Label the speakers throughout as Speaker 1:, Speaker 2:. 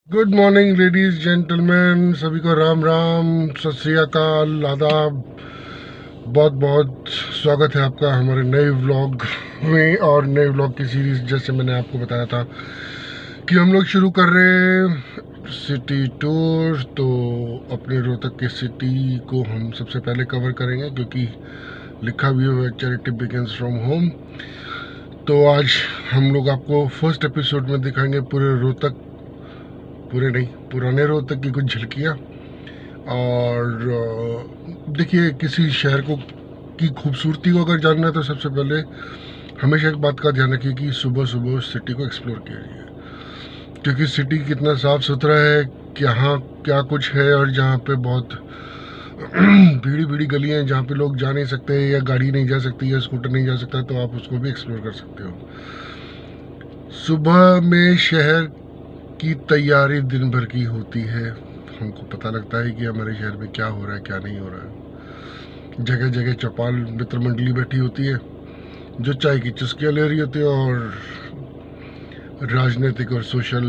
Speaker 1: Good morning ladies gentleman, सभी को राम राम, सत श्री अकाल, आदाब। बहुत बहुत स्वागत है आपका हमारे नए व्लॉग में और नए व्लॉग की सीरीज। जैसे मैंने आपको बताया था कि हम लोग शुरू कर रहे हैं सिटी टूर। तो अपने रोहतक के सिटी को हम सबसे पहले कवर करेंगे क्योंकि लिखा भी हुआ है चैरिटी बिगिंस फ्रॉम होम। तो आज हम लोग आपको फर्स्ट एपिसोड में दिखाएंगे पूरे रोहतक, पूरे नहीं पुराने रोहतक की कुछ झलकियाँ। और देखिए, किसी शहर को की खूबसूरती को अगर जानना है तो सबसे पहले हमेशा एक बात का ध्यान रखिए कि सुबह सुबह सिटी को एक्सप्लोर कीजिए, क्योंकि सिटी कितना साफ़ सुथरा है, यहाँ क्या कुछ है। और जहाँ पे बहुत भीड़ी भीड़ी गलियाँ हैं जहाँ पे लोग जा नहीं सकते, या गाड़ी नहीं जा सकती, या स्कूटर नहीं जा सकता, तो आप उसको भी एक्सप्लोर कर सकते हो। सुबह में शहर की तैयारी दिन भर की होती है। हमको पता लगता है कि हमारे शहर में क्या हो रहा है, क्या नहीं हो रहा है। जगह जगह चौपाल मित्र मंडली बैठी होती है जो चाय की चुस्कियाँ ले रही होती है और राजनीतिक और सोशल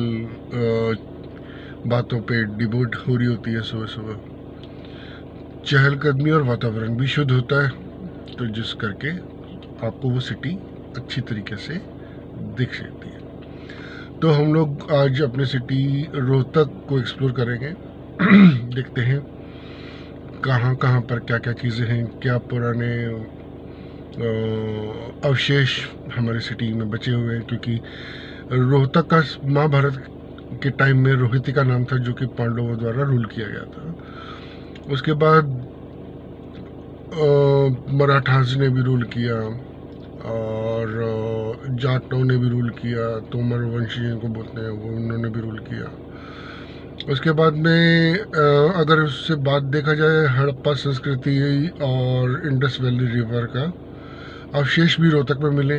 Speaker 1: बातों पे डिबेट हो रही होती है। सुबह सुबह चहलकदमी और वातावरण भी शुद्ध होता है, तो जिस करके आपको वो सिटी अच्छी तरीके से दिख सकती है। तो हम लोग आज अपने सिटी रोहतक को एक्सप्लोर करेंगे। देखते हैं कहाँ कहाँ पर क्या क्या चीज़ें हैं, क्या पुराने अवशेष हमारे सिटी में बचे हुए हैं। क्योंकि रोहतक का महाभारत के टाइम में रोहिती का नाम था, जो कि पांडवों द्वारा रूल किया गया था। उसके बाद मराठास ने भी रूल किया और जाटों ने भी रूल किया, तोमर वंशी जिनको बोलते हैं वो, उन्होंने भी रूल किया। उसके बाद में अगर उससे बात देखा जाए, हड़प्पा संस्कृति और इंडस वैली रिवर का अवशेष भी रोहतक में मिले।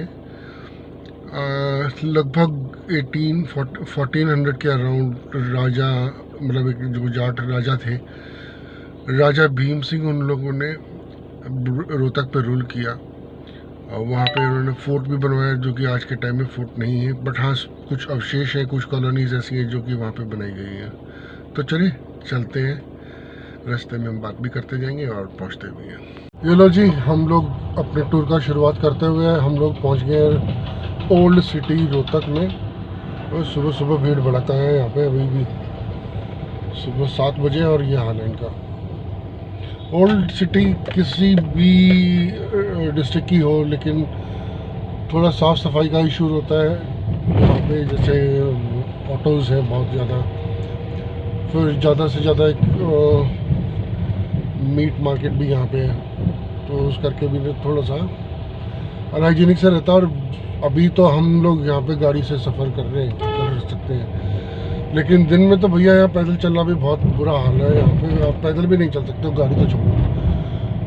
Speaker 1: लगभग 1400 के अराउंड राजा, मतलब एक जो जाट राजा थे, राजा भीम सिंह, उन लोगों ने रोहतक पे रूल किया। और वहाँ पे उन्होंने फोर्ट भी बनवाया, जो कि आज के टाइम में फोर्ट नहीं है, बट हाँ कुछ अवशेष हैं, कुछ कॉलोनीज ऐसी हैं जो कि वहाँ पे बनाई गई हैं। तो चलिए चलते हैं, रास्ते में हम बात भी करते जाएंगे और पहुँचते भी हैं। ये लो जी, हम लोग अपने टूर का शुरुआत करते हुए हम लोग पहुँच गए ओल्ड सिटी रोहतक में। और सुबह सुबह भीड़ भड़का है यहाँ पे, अभी भी सुबह 7 बजे और ये हाल है इनका। ओल्ड सिटी किसी भी डिस्ट्रिक्ट की हो, लेकिन थोड़ा साफ़ सफाई का इशू होता है यहाँ पे। जैसे ऑटोज़ हैं बहुत ज़्यादा, फिर ज़्यादा से ज़्यादा एक मीट मार्केट भी यहाँ पे है, तो उस करके भी थोड़ा सा अनहाइजीनिक से रहता है। और अभी तो हम लोग यहाँ पे गाड़ी से सफ़र कर सकते हैं, लेकिन दिन में तो भैया यहाँ पैदल चलना भी बहुत बुरा हाल है। यहाँ पे आप पैदल भी नहीं चल सकते हो, गाड़ी तो छोड़ो।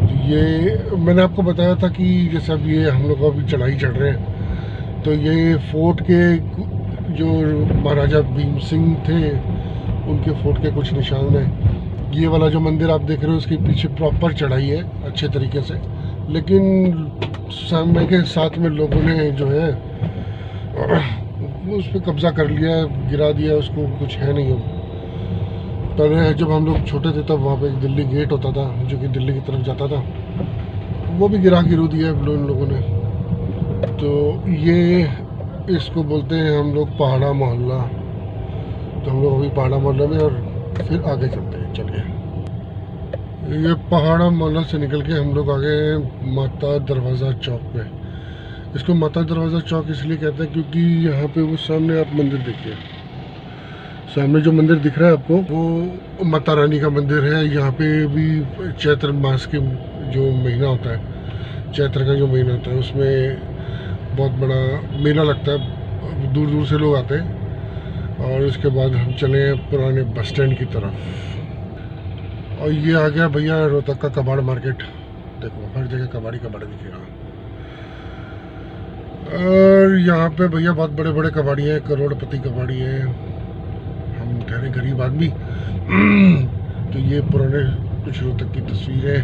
Speaker 1: तो ये मैंने आपको बताया था कि जैसे अब ये हम लोग अभी चढ़ाई चढ़ रहे हैं, तो ये फोर्ट के जो महाराजा भीम सिंह थे, उनके फोर्ट के कुछ निशान हैं। ये वाला जो मंदिर आप देख रहे हो, उसके पीछे प्रॉपर चढ़ाई है अच्छे तरीके से, लेकिन समय के साथ में लोगों ने जो है उस पर कब्जा कर लिया, गिरा दिया उसको, कुछ है नहीं। पहले जब हम लोग छोटे थे तब वहाँ पे एक दिल्ली गेट होता था जो कि दिल्ली की तरफ जाता था, वो भी गिरू दिया इन लोगों ने। तो ये इसको बोलते हैं हम लोग पहाड़ा मोहल्ला। तो हम लोग अभी पहाड़ा मोहल्ला में, और फिर आगे चलते हैं। चलिए, ये पहाड़ा मोहल्ला से निकल के हम लोग आ गए माता दरवाज़ा चौक पे। इसको माता दरवाज़ा चौक इसलिए कहते हैं क्योंकि यहाँ पे वो सामने आप मंदिर देखिए, सामने जो मंदिर दिख रहा है आपको, वो माता रानी का मंदिर है। यहाँ पे भी चैत्र मास के जो महीना होता है, चैत्र का जो महीना होता है, उसमें बहुत बड़ा मेला लगता है, दूर दूर से लोग आते हैं। और उसके बाद हम चले पुराने बस स्टैंड की तरफ, और ये आ गया भैया रोहतक का कबाड़ मार्केट। देखो हर जगह कबाड़ी दिखेगा। और यहाँ पे भैया बहुत बड़े बड़े कबाड़ी हैं, करोड़पति कबाड़ी हैं, हम ठहरे गरीब आदमी। तो ये पुराने कुछ रोहतक की तस्वीरें।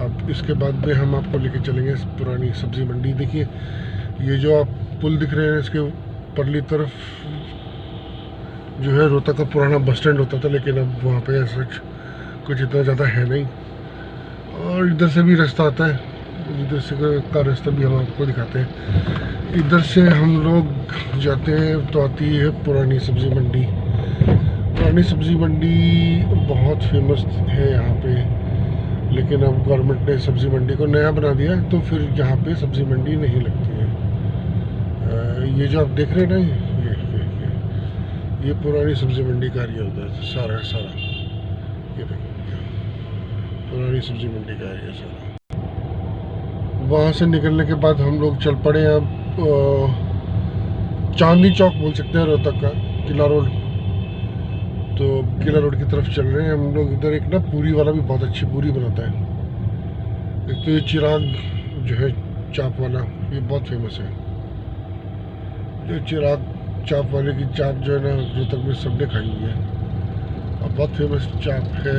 Speaker 1: अब इसके बाद में हम आपको लेके चलेंगे पुरानी सब्जी मंडी। देखिए, ये जो आप पुल दिख रहे हैं, इसके परली तरफ जो है रोहतक का पुराना बस स्टैंड होता था, लेकिन अब वहाँ पे ऐसा कुछ इतना ज़्यादा है नहीं। और इधर से भी रास्ता आता है, इधर से का रास्ता भी हम आपको दिखाते हैं। इधर से हम लोग जाते हैं तो आती है पुरानी सब्ज़ी मंडी। पुरानी सब्ज़ी मंडी बहुत फेमस है यहाँ पे, लेकिन अब गवर्नमेंट ने सब्ज़ी मंडी को नया बना दिया, तो फिर यहाँ पे सब्ज़ी मंडी नहीं लगती है। ये जो आप देख रहे हैं ना, ये पुरानी सब्ज़ी मंडी का एरिया होता है सारा। ये देखिए पुरानी सब्ज़ी मंडी का एरिया सारा। वहाँ से निकलने के बाद हम लोग चल पड़े अब चांदनी चौक बोल सकते हैं रोहतक का, किला रोड। तो किला रोड की तरफ चल रहे हैं हम लोग। इधर एक ना पूरी वाला भी बहुत अच्छी पूरी बनाता है। एक तो ये चिराग जो है चाप वाला, ये बहुत फेमस है। जो चिराग चाप वाले की चाप जो है ना, रोहतक में सबने खाई हुई है और बहुत फेमस चाप है।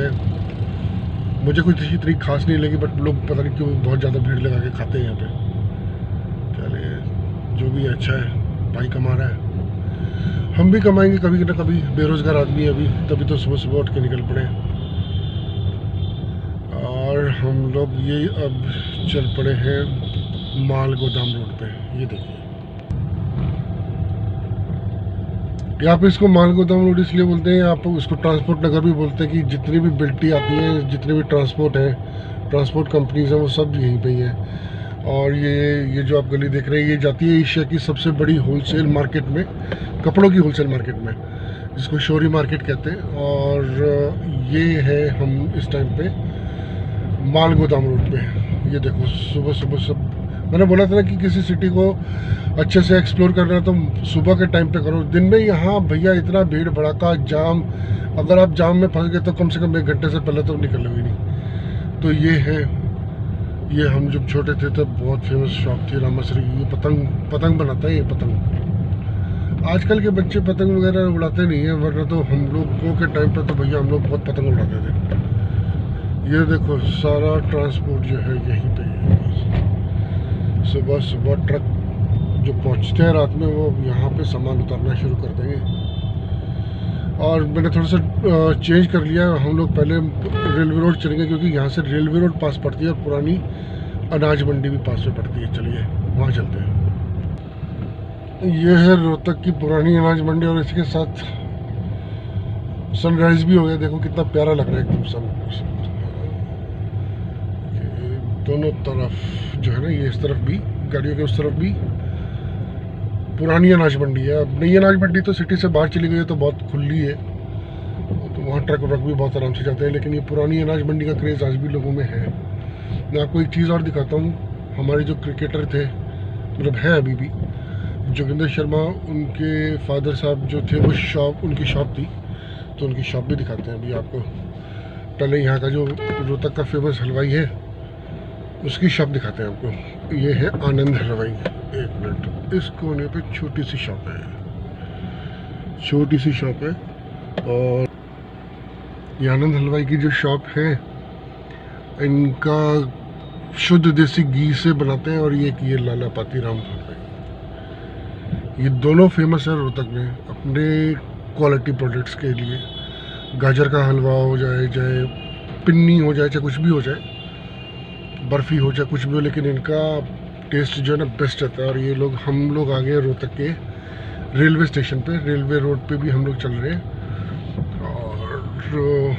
Speaker 1: मुझे कुछ इतनी खास नहीं लगी, बट लोग पता नहीं क्यों बहुत ज़्यादा भीड़ लगा के खाते हैं यहाँ पे। चलिए जो भी अच्छा है, भाई कमा रहा है, हम भी कमाएंगे कभी ना कभी। बेरोजगार आदमी है अभी, तभी तो सुबह सुबह उठ के निकल पड़े। और हम लोग ये अब चल पड़े हैं माल गोदाम रोड पे। ये देखिए, यहाँ पे इसको माल गोदाम रोड इसलिए बोलते हैं, यहाँ पे उसको ट्रांसपोर्ट नगर भी बोलते हैं, कि जितनी भी बिल्टी आती है, जितने भी ट्रांसपोर्ट है, ट्रांसपोर्ट कंपनीज हैं, वो सब यहीं पे ही है। और ये जो आप गली देख रहे हैं, ये जाती है एशिया की सबसे बड़ी होलसेल मार्केट में, कपड़ों की होलसेल मार्केट में, जिसको शोरी मार्केट कहते हैं। और ये है हम इस टाइम पे माल गोदाम रोड पे। ये देखो सुबह सुबह सब, मैंने बोला था ना कि किसी सिटी को अच्छे से एक्सप्लोर करना है तो सुबह के टाइम पे करो। दिन में यहाँ भैया इतना भीड़ भड़ाका, जाम, अगर आप जाम में फंस गए तो कम से कम 1 घंटे से पहले तो निकलोगे नहीं। तो ये है, ये हम जब छोटे थे तब बहुत फेमस शॉप थी रामाश्री। ये पतंग बनाता है ये पतंग। आजकल के बच्चे पतंग वगैरह उड़ाते नहीं है, वरना तो हम लोगों के टाइम पे तो भैया हम लोग बहुत पतंग उड़ाते थे। ये देखो सारा ट्रांसपोर्ट जो है यहीं पे है। सुबह सुबह ट्रक जो पहुंचते हैं रात में, वो यहाँ पे सामान उतारना शुरू कर देंगे। और मैंने थोड़ा सा चेंज कर लिया, हम लोग पहले रेलवे रोड चलेंगे, क्योंकि यहाँ से रेलवे रोड पास पड़ती है और पुरानी अनाज मंडी भी पास में पड़ती है। चलिए वहाँ चलते हैं। ये है रोहतक की पुरानी अनाज मंडी, और इसके साथ सनराइज भी हो गया। देखो कितना प्यारा लग रहा है एकदम सन। दोनों तरफ जो है ना, ये इस तरफ भी गाड़ियों के, उस तरफ भी पुरानी अनाज मंडी है। अब नई अनाज मंडी तो सिटी से बाहर चली गई है, तो बहुत खुली है, तो वहाँ ट्रक व्रक भी बहुत आराम से जाते हैं। लेकिन ये पुरानी अनाज मंडी का क्रेज़ आज भी लोगों में है। मैं आपको एक चीज़ और दिखाता हूँ। हमारे जो क्रिकेटर थे, मतलब हैं अभी भी, जोगिंदर शर्मा, उनके फादर साहब जो थे, वो शॉप, उनकी शॉप थी, तो उनकी शॉप भी दिखाते हैं अभी आपको। पहले यहाँ का जो रोहतक का फेमस हलवाई है, उसकी शॉप दिखाते हैं आपको। ये है आनंद हलवाई। एक मिनट, इस कोने पे छोटी सी शॉप है, छोटी सी शॉप है। और ये आनंद हलवाई की जो शॉप है, इनका शुद्ध देसी घी से बनाते हैं। और ये लाला पाती राम हलवाई, ये दोनों फेमस है रोहतक में अपने क्वालिटी प्रोडक्ट्स के लिए। गाजर का हलवा हो जाए, चाहे पिन्नी हो जाए, चाहे कुछ भी हो जाए, बर्फ़ी हो जाए, कुछ भी हो, लेकिन इनका टेस्ट जो है ना बेस्ट रहता है। और ये लोग, हम लोग आ गए रोहतक के रेलवे स्टेशन पे, रेलवे रोड पे भी हम लोग चल रहे हैं। और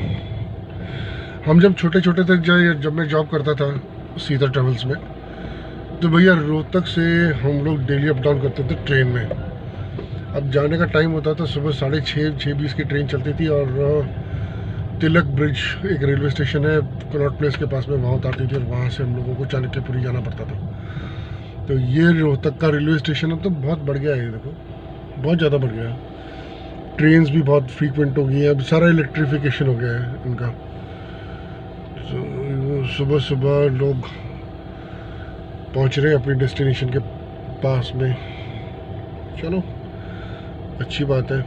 Speaker 1: हम जब छोटे छोटे थे, जब मैं जॉब करता था सीधा ट्रेवल्स में, तो भैया रोहतक से हम लोग डेली अप डाउन करते थे ट्रेन में। अब जाने का टाइम होता था सुबह 6:30 की ट्रेन चलती थी, और तिलक ब्रिज एक रेलवे स्टेशन है कनॉट प्लेस के पास में, वहाँ उतारती थी, और वहाँ से हम लोगों को चाणक्यपुरी जाना पड़ता था। तो ये रोहतक का रेलवे स्टेशन अब तो बहुत बढ़ गया है, ये देखो बहुत ज़्यादा बढ़ गया है। ट्रेन्स भी बहुत फ्रीक्वेंट हो गई है, अब सारा इलेक्ट्रिफिकेशन हो गया है इनका। तो सुबह सुबह लोग पहुँच रहे हैं अपनी डेस्टिनेशन के पास में। चलो अच्छी बात है।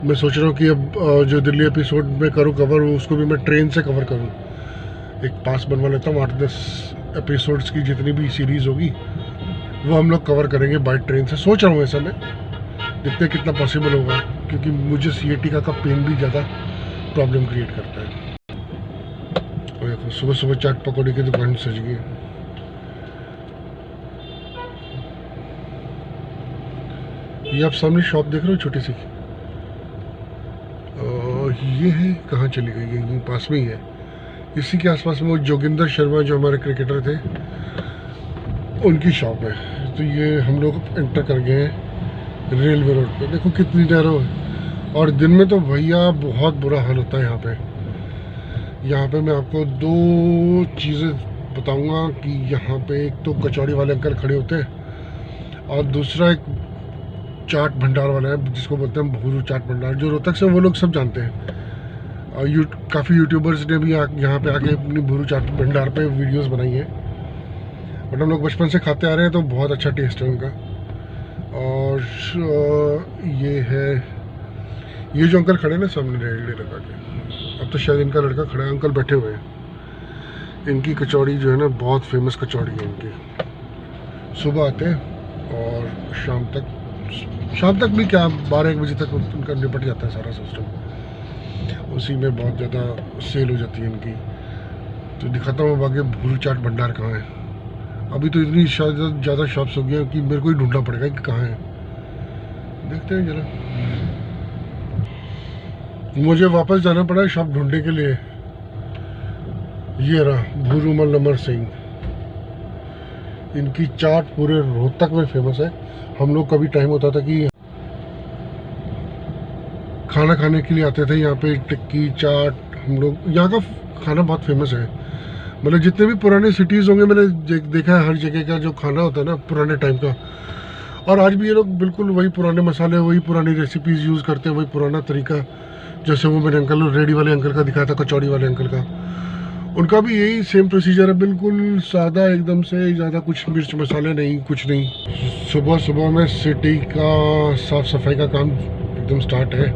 Speaker 1: मैं सोच रहा हूँ कि अब जो दिल्ली एपिसोड में करूँ कवर, उसको भी मैं ट्रेन से कवर करूँ। एक पास बनवा लेता हूँ, 8-10 एपिसोड्स की जितनी भी सीरीज़ होगी वो हम लोग कवर करेंगे बाय ट्रेन से। सोच रहा हूँ ऐसा, मैं देखते हैं कितना पॉसिबल होगा, क्योंकि मुझे सिएटिका का पेन भी ज़्यादा प्रॉब्लम क्रिएट करता है। और देखो सुबह सुबह चाट पकौड़े की दुकान सज गई। ये आप सामने शॉप देख रहे हो छोटी सी, ये है कहाँ चली गई, ये पास में ही है। इसी के आसपास में वो जोगिंदर शर्मा जो हमारे क्रिकेटर थे उनकी शॉप है। तो ये हम लोग एंटर कर गए हैं रेलवे रोड पे। देखो कितनी नैरो है, और दिन में तो भैया बहुत बुरा हाल होता है यहाँ पे। यहाँ पे मैं आपको दो चीज़ें बताऊंगा कि यहाँ पे एक तो कचौड़ी वाले अंकल खड़े होते हैं, और दूसरा एक चाट भंडार वाला है जिसको बोलते हैं भूरू चाट भंडार, जो रोहतक से वो लोग सब जानते हैं। और काफ़ी यूट्यूबर्स ने भी यहाँ पे आके अपनी भूरू चाट भंडार पे वीडियोस बनाई हैं। बट हम लोग बचपन से खाते आ रहे हैं तो बहुत अच्छा टेस्ट है उनका। और ये है, ये जो अंकल खड़े ना सामने रेलवे लगा के, अब तो शायद इनका लड़का खड़ा है, अंकल बैठे हुए हैं। इनकी कचौड़ी जो है ना बहुत फेमस कचौड़ी है इनकी। सुबह आते हैं और शाम तक भी क्या 12-1 बजे तक उनका निपट जाता है सारा सिस्टम। उसी में बहुत ज़्यादा सेल हो जाती है इनकी। तो दिखाता हूँ आगे भूरू चाट भंडार कहाँ है। अभी तो इतनी ज़्यादा शॉप्स हो गई हैं कि मेरे को ही ढूंढना पड़ेगा कि कहाँ है। देखते हैं जरा। मुझे वापस जाना पड़ा शॉप ढूंढने के लिए। ये रहा भूरू मल्लमर सिंह। इनकी चाट पूरे रोहतक में फेमस है। हम लोग कभी टाइम होता था कि खाना खाने के लिए आते थे यहाँ पे, टिक्की चाट। हम लोग यहाँ का खाना बहुत फेमस है। मतलब जितने भी पुराने सिटीज़ होंगे मैंने देखा है, हर जगह का जो खाना होता है ना पुराने टाइम का। और आज भी ये लोग बिल्कुल वही पुराने मसाले, वही पुरानी रेसिपीज़ यूज़ करते हैं, वही पुराना तरीका। जैसे वो मेरे अंकल रेडी वाले अंकल का दिखाया था, कचौड़ी वाले अंकल का, उनका भी यही सेम प्रोसीजर है, बिल्कुल सादा एकदम से, ज़्यादा कुछ मिर्च मसाले नहीं, कुछ नहीं। सुबह में सिटी का साफ़ सफाई का काम एकदम स्टार्ट है,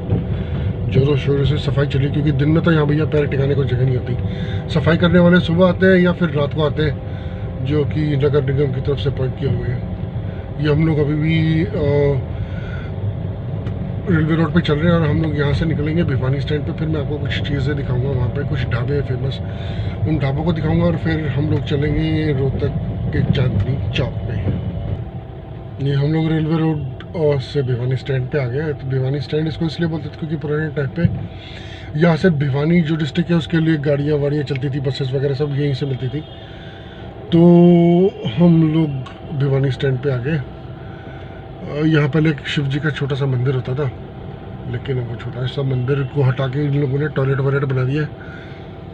Speaker 1: जोरों शोरों से सफाई चली। क्योंकि दिन में तो यहाँ भैया पैर टिकाने को जगह नहीं होती। सफाई करने वाले सुबह आते हैं या फिर रात को आते हैं, जो कि नगर निगम की तरफ से अपॉइंट किए हुए हैं। ये हम लोग अभी भी रेलवे रोड पे चल रहे हैं और हम लोग यहाँ से निकलेंगे भिवानी स्टैंड पे। फिर मैं आपको कुछ चीज़ें दिखाऊंगा, वहाँ पे कुछ ढाबे हैं फेमस, उन ढाबों को दिखाऊंगा। और फिर हम लोग चलेंगे रोहतक के चांदनी चौक पे। ये हम लोग रेलवे रोड से भिवानी स्टैंड पे आ गए। तो भिवानी स्टैंड इसको इसलिए बोलते थे क्योंकि पुराने टाइम पे यहाँ से भिवानी जो डिस्ट्रिक्ट है उसके लिए गाड़ियाँ वाड़ियाँ चलती थी, बसेस वगैरह सब यहीं से मिलती थी। तो हम लोग भिवानी स्टैंड पे आ गए। यहाँ पहले एक शिव जी का छोटा सा मंदिर होता था, लेकिन वो छोटा सा मंदिर को हटा के इन लोगों ने टॉयलेट वॉयलेट बना दिया।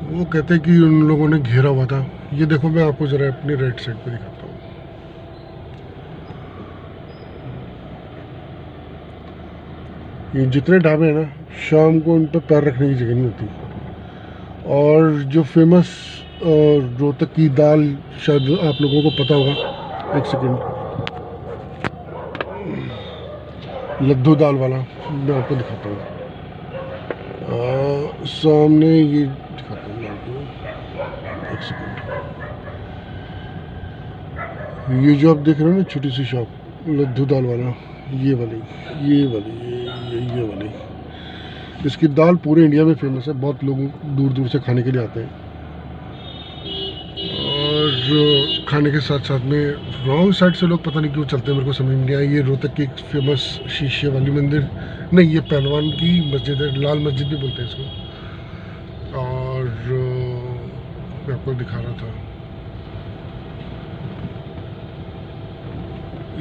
Speaker 1: वो कहते हैं कि उन लोगों ने घेरा हुआ था। ये देखो, मैं आपको ज़रा अपनी राइट साइड पे दिखाता हूँ। ये जितने ढाबे हैं ना, शाम को उन पर पैर रखने की जगह नहीं होती। और जो फेमस रोहतक की दाल, शायद आप लोगों को पता होगा, एक सेकेंड, लड्डू दाल वाला मैं आपको दिखाता हूँ। सामने ये दिखाता हूँ लड्डू, एक सेकेंड। ये जो आप देख रहे हो ना छोटी सी शॉप, लड्डू दाल वाला, ये वाली, ये वाली, इसकी दाल पूरे इंडिया में फेमस है। बहुत लोग दूर दूर से खाने के लिए आते हैं। और खाने के साथ साथ में रॉन्ग साइड से लोग पता नहीं क्यों चलते हैं, मेरे को समझ में नहीं आया। ये रोहतक की एक फेमस शीशे वाली मंदिर नहीं, ये पहलवान की मस्जिद है, लाल मस्जिद भी बोलते हैं इसको। और मैं आपको दिखा रहा था,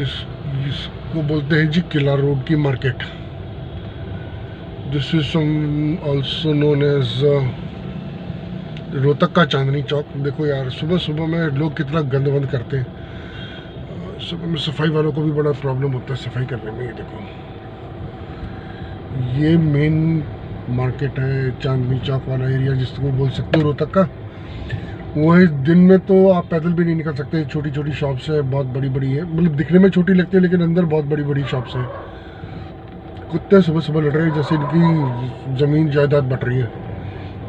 Speaker 1: इसको बोलते हैं जी किला रोड की market. This is also known as Rohtak का चांदनी चौक। देखो यार, सुबह सुबह में लोग कितना गंद वंद करते हैं। सुबह में सफाई वालों को भी बड़ा प्रॉब्लम होता है सफाई करने में। ये देखो, ये मेन मार्केट है, चांदनी चौक वाला एरिया जिसको बोल सकते हो रोहतक का। वही दिन में तो आप पैदल भी नहीं निकल सकते। छोटी छोटी शॉप्स है, बहुत बड़ी बड़ी है, मतलब दिखने में छोटी लगती है लेकिन अंदर बहुत बड़ी बड़ी शॉप्स है। कुत्ते सुबह सुबह लड़ रहे हैं जैसे इनकी ज़मीन जायदाद बट रही है।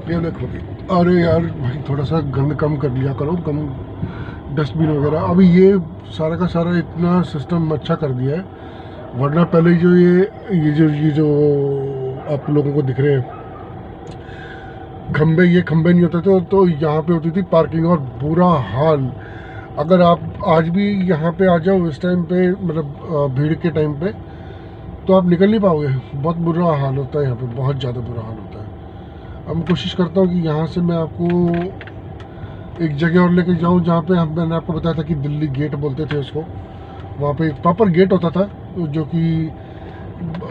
Speaker 1: ये देखो, अरे यार भाई, थोड़ा सा गंद कम कर लिया करो, कम डस्टबिन वगैरह। अभी ये सारा का सारा इतना सिस्टम अच्छा कर दिया है, वरना पहले जो ये जो आप लोगों को दिख रहे हैं खंबे, ये खंबे नहीं होते थे तो यहाँ पे होती थी पार्किंग, और बुरा हाल। अगर आप आज भी यहाँ पे आ जाओ इस टाइम पे, मतलब भीड़ के टाइम पे, तो आप निकल नहीं पाओगे। बहुत बुरा हाल होता है यहाँ पे, बहुत ज़्यादा बुरा हाल होता है। अब मैं कोशिश करता हूँ कि यहाँ से मैं आपको एक जगह और लेके जाऊँ जहाँ पे मैंने आपको बताया था कि दिल्ली गेट बोलते थे उसको। वहाँ पे एक प्रॉपर गेट होता था जो कि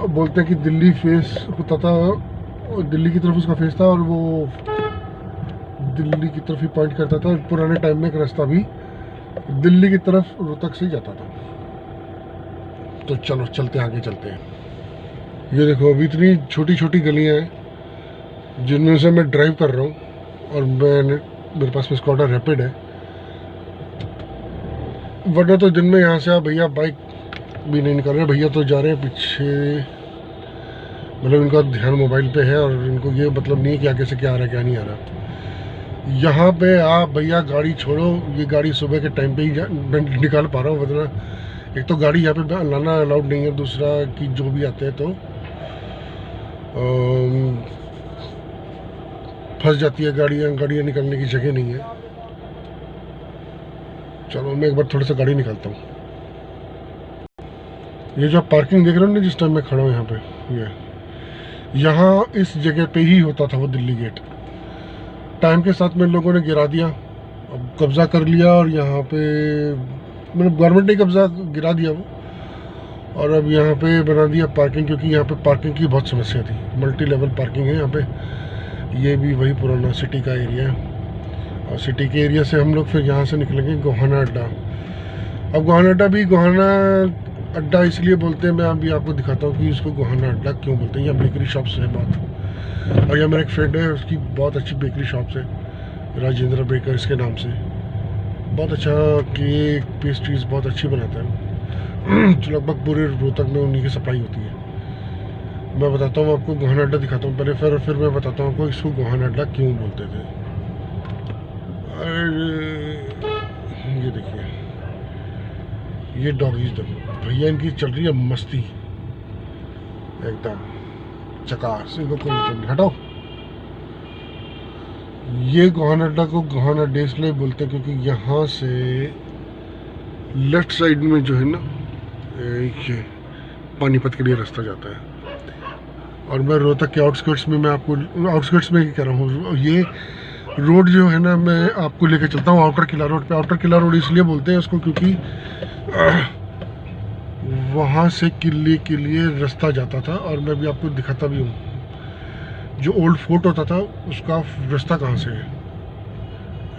Speaker 1: बोलते हैं कि दिल्ली फेस होता था, दिल्ली की तरफ उसका फेस था, और वो दिल्ली की तरफ ही पॉइंट करता था। पुराने टाइम में एक रास्ता भी दिल्ली की तरफ रोहतक से ही जाता था। तो चलो चलते आगे चलते हैं। ये देखो अभी इतनी छोटी छोटी गलियां हैं जिनमें से मैं ड्राइव कर रहा हूँ, और मेरे पास में स्कॉडा रैपिड है। वरना तो दिन में यहाँ से आप भैया बाइक भी नहीं निकाल रहे, भैया तो जा रहे हैं पीछे, मतलब इनका ध्यान मोबाइल पे है, और इनको ये मतलब नहीं है कि आगे से क्या आ रहा है क्या नहीं आ रहा। यहाँ पे आप भैया गाड़ी छोड़ो, ये गाड़ी सुबह के टाइम पे ही निकाल पा रहा हूँ, वरना एक तो गाड़ी यहाँ पे लाना अलाउड नहीं है, दूसरा कि जो भी आते हैं तो फंस जाती है गाड़ियाँ निकलने की जगह नहीं है। चलो मैं एक बार थोड़ा सा गाड़ी निकालता हूँ। ये जो आप पार्किंग देख रहे हो ना जिस टाइम मैं खड़ा हूँ यहाँ पे, ये यहाँ इस जगह पे ही होता था वो दिल्ली गेट। टाइम के साथ में लोगों ने गिरा दिया, अब कब्जा कर लिया, और यहाँ पे मतलब गवर्नमेंट ने कब्जा गिरा दिया वो, और अब यहाँ पे बना दिया पार्किंग, क्योंकि यहाँ पे पार्किंग की बहुत समस्या थी। मल्टी लेवल पार्किंग है यहाँ पे। ये भी वही पुराना सिटी का एरिया है, और सिटी के एरिया से हम लोग फिर यहाँ से निकलेंगे गोहाना अड्डा। अब गोहाना अड्डा भी गोहाना अड्डा इसलिए बोलते हैं, मैं अभी आपको दिखाता हूँ कि इसको गोहाना अड्डा क्यों बोलते हैं। यहाँ बेकरी शॉप्स है बहुत, और यहाँ मेरा एक फ्रेंड है, उसकी बहुत अच्छी बेकरी शॉप्स है, राजेंद्र बेकर्स के नाम से। बहुत अच्छा केक पेस्ट्रीज बहुत अच्छी बनाता है। तो लगभग पूरे रोहतक में उन्हीं की सप्लाई होती है। मैं बताता हूँ आपको, गोहाना अड्डा दिखाता हूँ पहले, फिर मैं बताता हूँ आपको इसको गोहाना अड्डा क्यों बोलते थे। ये देखिए, ये डॉगीज देखो भैया, इनकी चल रही है मस्ती एकदम चकास, इनको कोई मतलब नहीं। हटाओ। ये गोहाना अड्डा को गोहाना अड्डा इसलिए बोलते हैं क्योंकि यहाँ से लेफ्ट साइड में जो है ना, ये पानीपत के लिए रास्ता जाता है, और मैं रोहतक के आउटस्कर्ट्स में, मैं आपको आउटस्कर्ट्स में कह रहा हूँ, ये रोड जो है ना मैं आपको लेके चलता हूँ आउटर किला रोड पे। आउटर किला रोड इसलिए बोलते हैं उसको क्योंकि वहाँ से किले के लिए रास्ता जाता था, और मैं भी आपको दिखाता भी हूँ जो ओल्ड फोर्ट होता था उसका रास्ता कहाँ से है।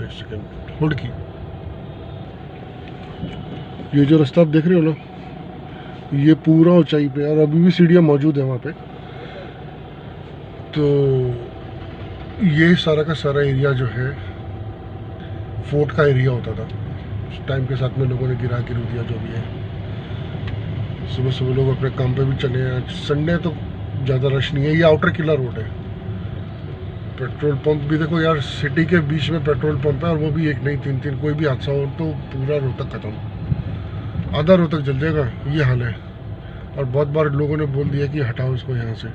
Speaker 1: एक सेकेंड होल्ड की। ये जो रास्ता आप देख रहे हो ना, ये पूरा ऊंचाई पे, और अभी भी सीढ़ियाँ मौजूद है वहाँ पे। तो ये सारा का सारा एरिया जो है फोर्ट का एरिया होता था। उस टाइम के साथ में लोगों ने गिरा दिया जो भी है। सुबह सुबह लोग अपने काम पे भी चले हैं, आज संडे तो ज़्यादा रश नहीं है। ये आउटर किला रोड है। पेट्रोल पंप भी देखो यार, सिटी के बीच में पेट्रोल पंप है, और वो भी एक नहीं तीन तीन। कोई भी हादसा हो तो पूरा रोहतक खत्म, आधा रोहतक जल जाएगा, ये हाल है। और बहुत बार लोगों ने बोल दिया कि हटाओ इसको यहाँ से।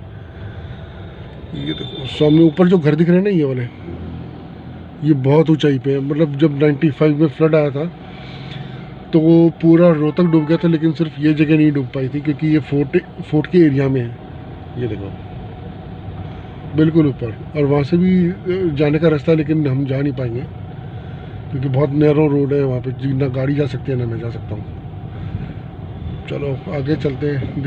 Speaker 1: ये देखो सामने ऊपर जो घर दिख रहे हैं ना, ये वाले, ये बहुत ऊंचाई पे है। मतलब जब 95 में फ्लड आया था तो वो पूरा रोहतक डूब गया था, लेकिन सिर्फ ये जगह नहीं डूब पाई थी क्योंकि ये फोर्ट के एरिया में है। ये देखो बिल्कुल ऊपर, और वहाँ से भी जाने का रास्ता है, लेकिन हम जा नहीं पाएंगे क्योंकि बहुत नैरो रोड है वहाँ पे, ना गाड़ी जा सकती है ना मैं जा सकता हूँ। चलो आगे चलते हैं।